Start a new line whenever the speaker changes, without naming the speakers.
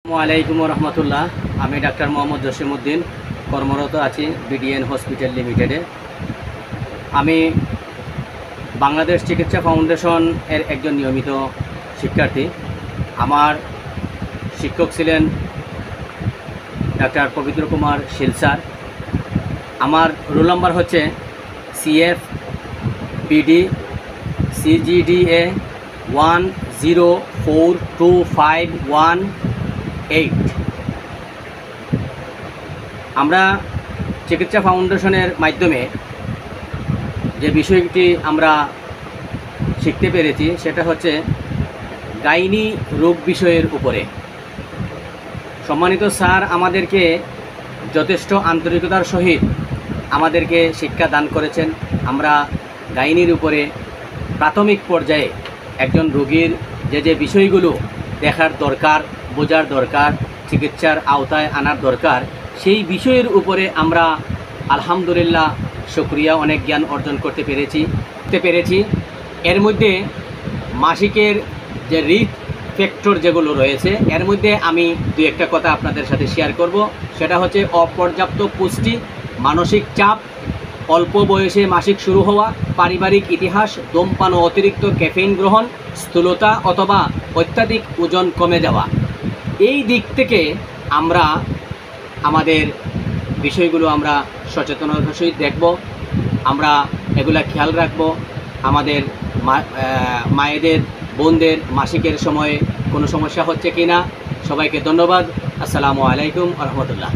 আসসালামু রহমতুল্লাহ। আমি ডাক্তার মোহাম্মদ জসিমউদ্দিন, কর্মরত আছি বিডিএন হসপিটাল লিমিটেডে। আমি বাংলাদেশ চিকিৎসা ফাউন্ডেশন এর একজন নিয়মিত শিক্ষার্থী। আমার শিক্ষক ছিলেন ডাক্তার পবিত্র কুমার শীল স্যার। আমার রোল নাম্বার হচ্ছে CF PD CGDA 104251 আমরা চিকিৎসা ফাউন্ডেশনের মাধ্যমে যে বিষয়টি আমরা শিখতে পেরেছি সেটা হচ্ছে গাইনি রোগ বিষয়ের উপরে। সম্মানিত স্যার আমাদেরকে যথেষ্ট আন্তরিকতার সহিত আমাদেরকে শিক্ষা দান করেছেন। আমরা গাইনির উপরে প্রাথমিক পর্যায়ে একজন রোগীর যে বিষয়গুলো দেখার দরকার, বোঝার দরকার, চিকিৎসার আওতায় আনার দরকার, সেই বিষয়ের উপরে আমরা আলহামদুলিল্লাহ শুকরিয়া অনেক জ্ঞান অর্জন করতে পেরেছি। এর মধ্যে মাসিকের যে রিস্ক ফ্যাক্টর যেগুলো রয়েছে এর মধ্যে আমি দুই একটা কথা আপনাদের সাথে শেয়ার করব। সেটা হচ্ছে অপর্যাপ্ত পুষ্টি, মানসিক চাপ, অল্প বয়সে মাসিক শুরু হওয়া, পারিবারিক ইতিহাস, ধূমপান ও অতিরিক্ত ক্যাফেইন গ্রহণ, স্থূলতা অথবা অত্যাধিক ওজন কমে যাওয়া। এই দিক থেকে আমরা আমাদের বিষয়গুলো আমরা সচেতনতার সহিত দেখব, আমরা এগুলা খেয়াল রাখব। আমাদের মায়েদের, বোনদের মাসিকের সময়ে কোনো সমস্যা হচ্ছে কি না। সবাইকে ধন্যবাদ। আসসালামু আলাইকুম রহমতুল্লাহ।